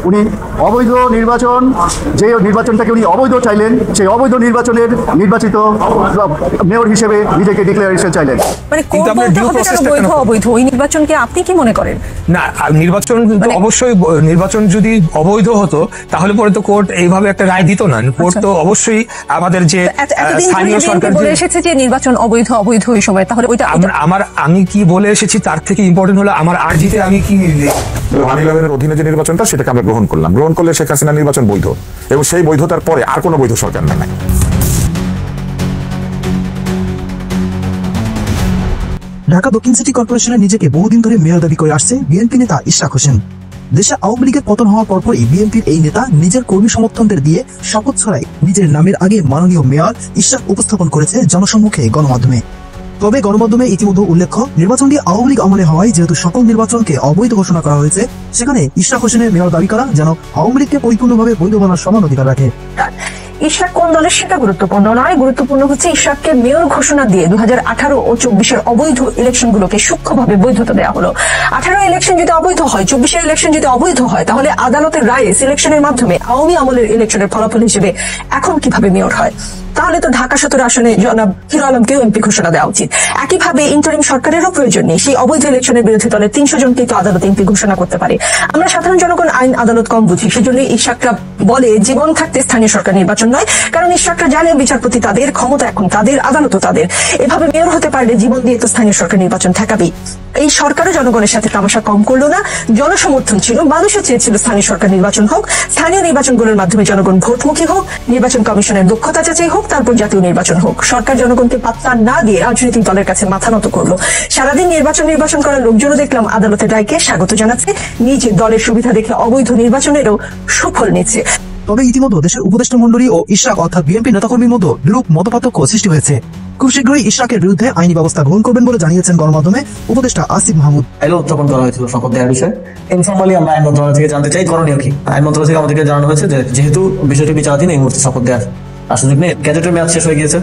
উনি অবৈধ নির্বাচন, যে নির্বাচনটাকে উনি অবৈধ চাইলেন, সেই অবৈধ নির্বাচনের নির্বাচিত মেয়র হিসেবে নিজেকে ডিক্লারেশন চাইলেন। মানে বৈধ অবৈধ ওই নির্বাচনকে আপনি কি মনে করেন? না, নির্বাচন অবশ্যই, নির্বাচন যদি অবৈধ হতো তাহলে পরে তো কোর্ট এইভাবে একটা রায় দিত না। কোর্ট তো অবশ্যই আমাদের যে স্থানীয় সরকার বলে এসেছে যে নির্বাচন অবৈধ ওই সময়, তাহলে ওইটা আমি কি বলে এসেছি তার থেকে ইম্পর্টেন্ট হলো আমার আর্জিতে আমি কি মানিলয়ের অধীনে যে নির্বাচনটা সেটাকে আমরা গ্রহণ করলাম। গ্রহণ করলে শেখ হাসিনা নির্বাচন বৈধ, এবং সেই বৈধতার পরে আর কোনো বৈধ সরকার নাই। ঢাকা দক্ষিণ সিটি কর্পোরেশনের নিজেকে বহুদিন ধরে মেয়র দাবি করে আসছে বিএনপি নেতা ইশরাক হোসেন। দেশে আওয়ামী লীগের পতন হওয়ার পরপরই বিএনপির এই নেতা নিজের কর্মী সমর্থনদের দিয়ে শপথ ছড়ায় নিজের নামের আগে মাননীয় মেয়র ইশরাক উপস্থাপন করেছে জনসম্মুখে গণমাধ্যমে। তবে গণমাধ্যমে ইতিমধ্যে উল্লেখ্য, নির্বাচনটি আওয়ামী লীগ আমলে হওয়ায় যেহেতু সকল নির্বাচনকে অবৈধ ঘোষণা করা হয়েছে, সেখানে ইশরাক হোসেনের মেয়র দাবি করা যেন আওয়ামী লীগকে পরিপূর্ণভাবে বৈধ বলার সমান অধিকার রাখে। ইশরাক কোন দলের সেটা গুরুত্বপূর্ণ নয়, গুরুত্বপূর্ণ হচ্ছে ইশরাককে মেয়র ঘোষণা দিয়ে 2018 ও 24-এর অবৈধ ইলেকশন গুলোকে সূক্ষ্মভাবে বৈধতা দেওয়া হলো। 18 ইলেকশন যদি অবৈধ হয়, 24-এর ইলেকশন যদি অবৈধ হয়, তাহলে আদালতের রায়ে সিলেকশনের মাধ্যমে আওয়ামী আমলের ইলেকশনের ফলাফল হিসেবে এখন কিভাবে মেয়র হয়? তাহলে তো ঢাকা 17 আসনে জনাব হিরো আলমকেও এমপি ঘোষণা দেওয়া উচিত। একইভাবে ইন্টারিম সরকারেরও প্রয়োজন নেই, সেই অবৈধ ইলেকশনের বিরোধী দলের 300 জনকে তো আদালত এমপি ঘোষণা করতে পারে। আমরা সাধারণ জনগণ আইন আদালত কম বুঝি, সেজন্য ইশরাকরা বলে জীবন থাকতে স্থানীয় সরকার নির্বাচন নয়, কারণ ইশরাকরা জানে বিচারপতি তাদের, ক্ষমতা এখন তাদের, আদালতও তাদের। এভাবে মেয়র হতে পারলে জীবন দিয়ে তো স্থানীয় সরকার নির্বাচন ঠেকাবেই। এই সরকারও জনগণের সাথে তামাশা কম করলো না, জনসমর্থন ছিল, মানুষও চেয়েছিল স্থানীয় সরকার নির্বাচন হোক, স্থানীয় নির্বাচনগুলোর মাধ্যমে জনগণ ভোটমুখী হোক, নির্বাচন কমিশনের দক্ষতা যাচাই হোক, তারপর জাতীয় নির্বাচন হোক। সরকার জনগণকে পাত্তা না দিয়ে রাজনৈতিক দলের কাছে মাথা নত করলো। সারাদিন নির্বাচন করার লোকজনও দেখলাম আদালতের রায়কে স্বাগত জানাচ্ছে, নিজের দলের সুবিধা দেখলে অবৈধ নির্বাচনেরও সুফল নিচ্ছে। তবে ইতিমধ্যে দেশের উপদেষ্টা মন্ডলী ও ইশরাক অর্থাৎ বিএনপি নেতাকর্মীর মধ্যে বিরূপ মতপার্থক্য সৃষ্টি হয়েছে। খুব শীঘ্রই ইশরাকের বিরুদ্ধে আইনি ব্যবস্থা গ্রহণ করবেন বলে জানিয়েছেন গণমাধ্যমে উপদেষ্টা আসিফ মাহমুদ। উত্থাপন করা হয়েছিল শপথ দেওয়ার বিষয়ে। ইনফরমালি আমরা আইন মন্ত্রণালয় থেকে জানতে চাই করণীয় কি। আইন মন্ত্রণালয় থেকে আমাদেরকে জানানো হয়েছে যে যেহেতু বিষয়টি বিচারাধীন, এই মুহূর্তে শপথ দেওয়ার সুযোগ নেই, গ্যাজেটের মেয়াদ শেষ হয়ে গিয়েছে,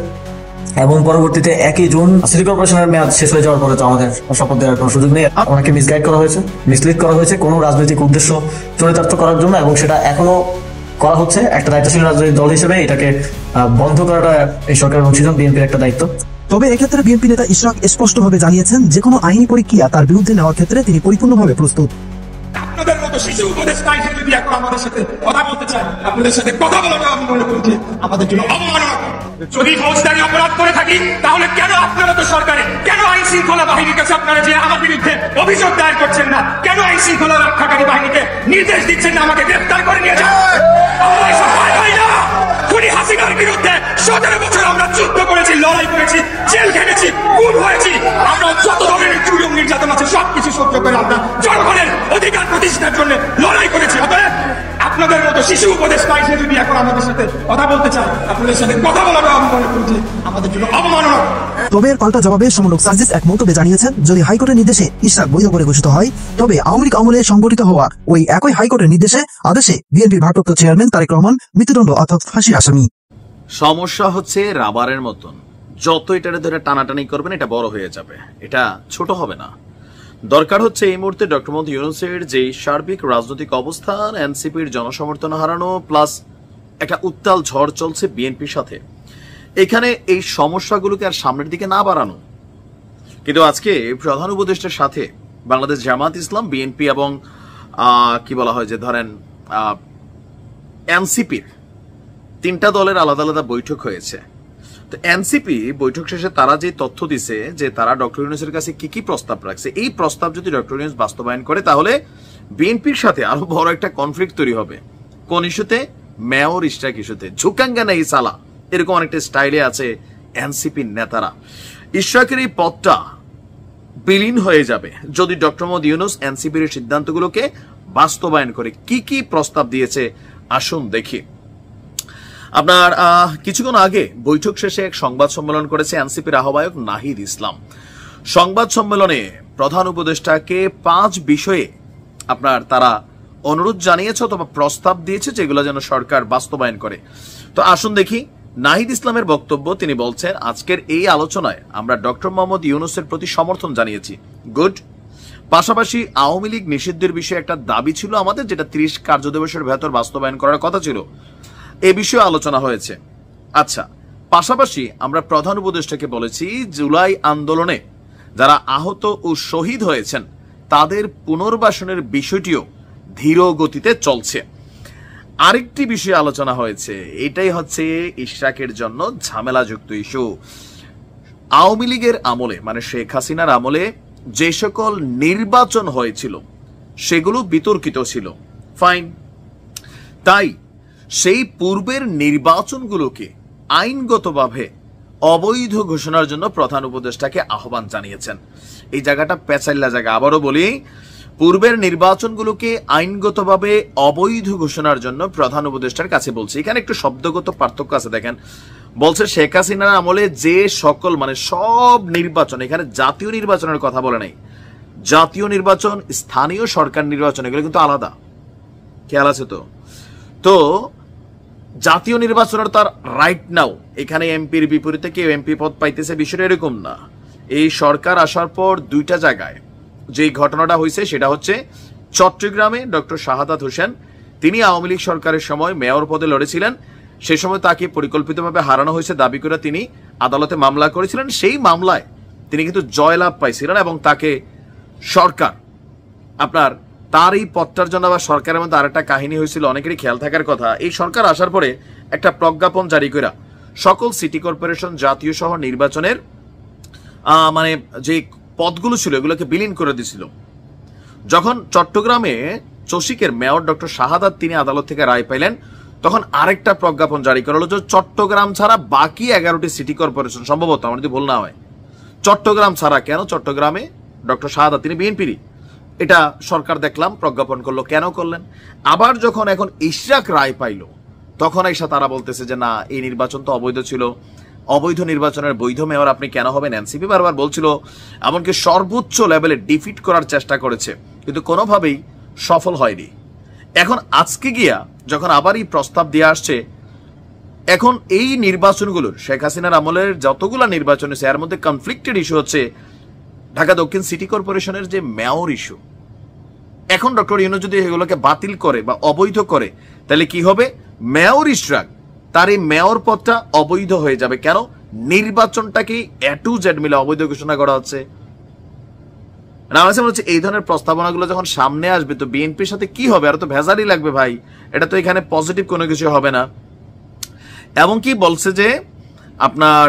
এবং পরবর্তীতে 1 জুন সিটি কর্পোরেশনের মেয়াদ শেষ হয়ে যাওয়ার পরে তো আমাদের শপথ দেওয়ার কোনো সুযোগ নেই। ওনাকে মিসগাইড করা হয়েছে, মিসলিড করা হয়েছে কোনো রাজনৈতিক উদ্দেশ্য চরিতার্থ করার জন্য, এবং সেটা এখনো করা হচ্ছে। একটা দায়িত্বশীল রাজনৈতিক দল হিসেবে এটাকে বন্ধ করাটা এই সরকারের উচিত, বিএনপির একটা দায়িত্ব। তবে এক্ষেত্রে বিএনপি নেতা ইশরাক স্পষ্টভাবে জানিয়েছেন যে কোনো আইনি প্রক্রিয়া তার বিরুদ্ধে নেওয়ার ক্ষেত্রে তিনি পরিপূর্ণভাবে প্রস্তুত। আপনাদের মতো শিশু উপদেষ্টা যদি এখন আমাদের সাথে কথা বলতে চান, আপনাদের সাথে কথা বলাটা আমি মনে করি আমাদের জন্য অবমাননা। যদি ফৌজদারি অপরাধ করে থাকি, তাহলে কেন আপনারা তো সরকারে, কেন আইন শৃঙ্খলা বাহিনীর কাছে আপনারা যে আমার বিরুদ্ধে অভিযোগ দায়ের করছেন না? কেন আইন শৃঙ্খলা রক্ষাকারী বাহিনীকে নির্দেশ দিচ্ছেন না আমাকে গ্রেফতার করে নিয়ে যান? হাসিনার বিরুদ্ধে 17 বছর আমরা যুদ্ধ করেছি, লড়াই করেছি, জেল খেটেছি, খুন হয়েছি। আমরা যত ধরনের জুলুম নির্যাতন আছে সবকিছু সহ্য করে আমরা জনগণের অধিকার প্রতিষ্ঠার জন্য লড়াই করেছি। আপনাদের মতো শিশু উপদেষ্টা যদি এখন আমাদের সাথে কথা বলতে চান, আপনাদের সাথে কথা বলাটা আমি মনে করি আমাদের জন্য অবমাননা। তবে এর পাল্টা জবাবে সমন্বয়ক সার্জিস এক মন্তব্যে জানিয়েছেন, যদি হাইকোর্টের নির্দেশে ইশরাক বৈধ করে ঘোষিত হয়, তবে আওয়ামী লীগ আমলে সংগঠিত হওয়া ওই একই হাইকোর্টের আদেশে বিএনপির ভারপ্রাপ্ত চেয়ারম্যান তারেক রহমান মৃত্যুদণ্ড অর্থাৎ ফাঁসির আসামি। সমস্যা হচ্ছে রাবারের মতন, যত এটারে ধরে টানাটানি করবেন এটা বড় হয়ে যাবে, এটা ছোট হবে না। দরকার হচ্ছে এই মুহূর্তে ডক্টর মোহাম্মদ ইউনূসের যে সার্বিক রাজনৈতিক অবস্থান, এনসিপির জনসমর্থন হারানো, প্লাস একটা উত্তাল ঝড় চলছে বিএনপির সাথে, এখানে এই সমস্যাগুলোকে আর সামনের দিকে না বাড়ানো। কিন্তু আজকে প্রধান উপদেষ্টার সাথে বাংলাদেশ জামাত ইসলাম, বিএনপি এবং কি বলা হয় যে ধরেন এনসিপির 3টা দলের আলাদা আলাদা বৈঠক হয়েছে। তো এনসিপি বৈঠক শেষে তারা যে তথ্য দিছে যে তারা ডক্টর ইউনূসের কাছে কি কি প্রস্তাব রাখছে, এই প্রস্তাব যদি ডক্টর ইউনূস বাস্তবায়ন করে তাহলে বিএনপির সাথে আরো বড় একটা কনফ্লিক্ট তৈরি হবে। কোন ইস্যুতে? মেয়র ইশরাক ইস্যুতে। ঝুঁকাঙ্গা না এই সালা, এরকম অনেকটা স্টাইলে আছে এনসিপির নেতারা। ইশরাকের এই পথটা বিলীন হয়ে যাবে যদি ডক্টর মোহাম্মদ ইউনূস এনসিপির সিদ্ধান্তগুলোকে বাস্তবায়ন করে। কি কি প্রস্তাব দিয়েছে আসুন দেখি। আপনার কিছুক্ষণ আগে বৈঠক শেষে এক সংবাদ সম্মেলন করেছে এনসিপির আহ্বায়ক নাহিদ ইসলাম। সংবাদ সম্মেলনে প্রধান উপদেষ্টাকে 5 বিষয়ে আপনার তারা অনুরোধ জানিয়েছে অথবা প্রস্তাব দিয়েছে যেগুলো যেন সরকার বাস্তবায়ন করে। তো আসুন দেখি নাহিদ ইসলামের বক্তব্য। তিনি বলছেন, আজকের এই আলোচনায় আমরা ডক্টর মোহাম্মদ ইউনূসের প্রতি সমর্থন জানিয়েছি। গুড। পাশাপাশি আওয়ামী লীগ নিষিদ্ধের বিষয়ে একটা দাবি ছিল আমাদের, যেটা 30 কার্যদিবসের ভেতর বাস্তবায়ন করার কথা ছিল। এ বিষয়ে আলোচনা হয়েছে। আচ্ছা, পাশাপাশি আমরা প্রধান উপদেষ্টাকে বলেছি জুলাই আন্দোলনে যারা আহত ও শহীদ হয়েছেন তাদের পুনর্বাসনের বিষয়টিও ধীর গতিতে চলছে। আরেকটি বিষয়ে আলোচনা হয়েছে, এটাই হচ্ছে ইশরাকের জন্য ঝামেলাযুক্ত ইস্যু। আওয়ামী লীগের আমলে, মানে শেখ হাসিনার আমলে যে সকল নির্বাচন হয়েছিল সেগুলো বিতর্কিত ছিল, ফাইন। তাই সেই পূর্বের নির্বাচনগুলোকে আইনগতভাবে অবৈধ ঘোষণার জন্য প্রধান উপদেষ্টাকে আহ্বান জানিয়েছেন। এই জায়গাটা পেঁচাইল্লা জায়গা, আবারও বলি, পূর্বের নির্বাচনগুলোকে আইনগতভাবে অবৈধ ঘোষণার জন্য প্রধান উপদেষ্টার কাছে বলছে। এখানে একটু শব্দগত পার্থক্য আছে, দেখেন। বলছে শেখ হাসিনার আমলে যে সকল, মানে সব নির্বাচন, এখানে জাতীয় নির্বাচনের কথা বলে নাই। জাতীয় নির্বাচন, স্থানীয় সরকার নির্বাচন, এগুলো কিন্তু আলাদা, খেয়াল আছে তো? তো জাতীয় নির্বাচনের তার রাইট নাও, এখানে এমপির বিপরীতে কেউ এমপি পদ পাইতেছে, বিষয়টা এরকম না। এই সরকার আসার পর দুইটা জায়গায় যে ঘটনাটা হয়েছে সেটা হচ্ছে চট্টগ্রামে ডক্টর শাহাদাত হোসেন, তিনি আওয়ামী লীগ সরকারের সময় মেয়র পদে লড়েছিলেন। সেই সময় তাকে পরিকল্পিতভাবে হারানো হয়েছে দাবি করে তিনি আদালতে মামলা করেছিলেন। সেই মামলায় তিনি কিন্তু জয়লাভ পাইছিলেন এবং তাকে সরকার, আপনার তার এই পদটার জন্য আবার সরকারের মধ্যে আরেকটা কাহিনী হয়েছিল, অনেকেরই খেয়াল থাকার কথা। এই সরকার আসার পরে একটা প্রজ্ঞাপন জারি করে সকল সিটি কর্পোরেশন জাতীয় শহর নির্বাচনের মানে যে পদগুলো ছিল এগুলোকে বিলীন করে দিয়েছিল। যখন চট্টগ্রামে চসিকের মেয়র ডক্টর শাহাদাত তিনি আদালত থেকে রায় পাইলেন, তখন আরেকটা প্রজ্ঞাপন জারি করা হলো যে চট্টগ্রাম ছাড়া বাকি 11টি সিটি কর্পোরেশন, সম্ভবত আমার যদি ভুল না হয়, চট্টগ্রাম ছাড়া। কেন চট্টগ্রামে ডক্টর শাহাদাত তিনি বিএনপিরই, এটা সরকার দেখলাম প্রজ্ঞাপন করলো। কেন করলেন? আবার যখন এখন ইশরাক রায় পাইল, তখন এসে তারা বলতেছে যে না, এই নির্বাচন তো অবৈধ ছিল, অবৈধ নির্বাচনের বৈধ মেয়র আপনি কেন হবেন? এনসিপি বারবার বলছিল, এমনকি সর্বোচ্চ লেভেলে ডিফিট করার চেষ্টা করেছে, কিন্তু কোনোভাবেই সফল হয়নি। এখন আজকে গিয়া যখন আবার এই প্রস্তাব দিয়ে আসছে, এখন এই নির্বাচনগুলোর, শেখ হাসিনার আমলের যতগুলা নির্বাচন হয়েছে এর মধ্যে কনফ্লিক্টেড ইস্যু হচ্ছে ঢাকা দক্ষিণ সিটি কর্পোরেশনের যে মেয়র ইস্যু। এখন ডক্টর ইউনূস যদি এগুলোকে বাতিল করে বা অবৈধ করে, তাহলে কি হবে? মেয়র ইশরাক, তার এই মেয়র পদটা অবৈধ হয়ে যাবে। কেন? নির্বাচনটাকে এ টু জেড মিলে অবৈধ ঘোষণা করা হচ্ছে। এই ধরনের প্রস্তাবনাগুলো যখন সামনে আসবে, তো বিএনপির সাথে কি হবে? আর তো ভেজালই লাগবে ভাই, এটা তো এখানে পজিটিভ কোনো কিছু হবে না। এমনকি বলছে যে আপনার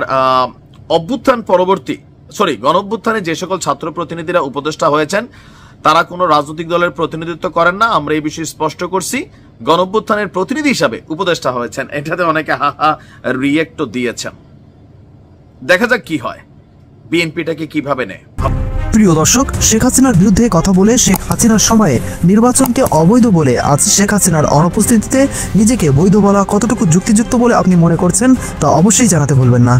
অভ্যুত্থান পরবর্তী, গণঅভ্যুত্থানে যে সকল ছাত্র প্রতিনিধিরা উপদেষ্টা হয়েছেন তারা কোনো রাজনৈতিক দলের প্রতিনিধিত্ব করেন না, আমরা এই বিষয়ে স্পষ্ট করছি। গণঅভ্যুত্থানের প্রতিনিধি হিসাবে উপদেষ্টা হয়েছেন, এটাতে অনেকে হাহা রিয়েক্টও দিয়েছেন। দেখা যাক কি হয়, বিএনপিটাকে কিভাবে নেয়। প্রিয় দর্শক, শেখ হাসিনার বিরুদ্ধে কথা বলে শেখ হাসিনার সময়ে নির্বাচনকে অবৈধ বলে আজ শেখ হাসিনার অনুপস্থিতিতে নিজেকে বৈধ বলা কতটুকু যুক্তিযুক্ত বলে আপনি মনে করছেন তা অবশ্যই জানাতে ভুলবেন না।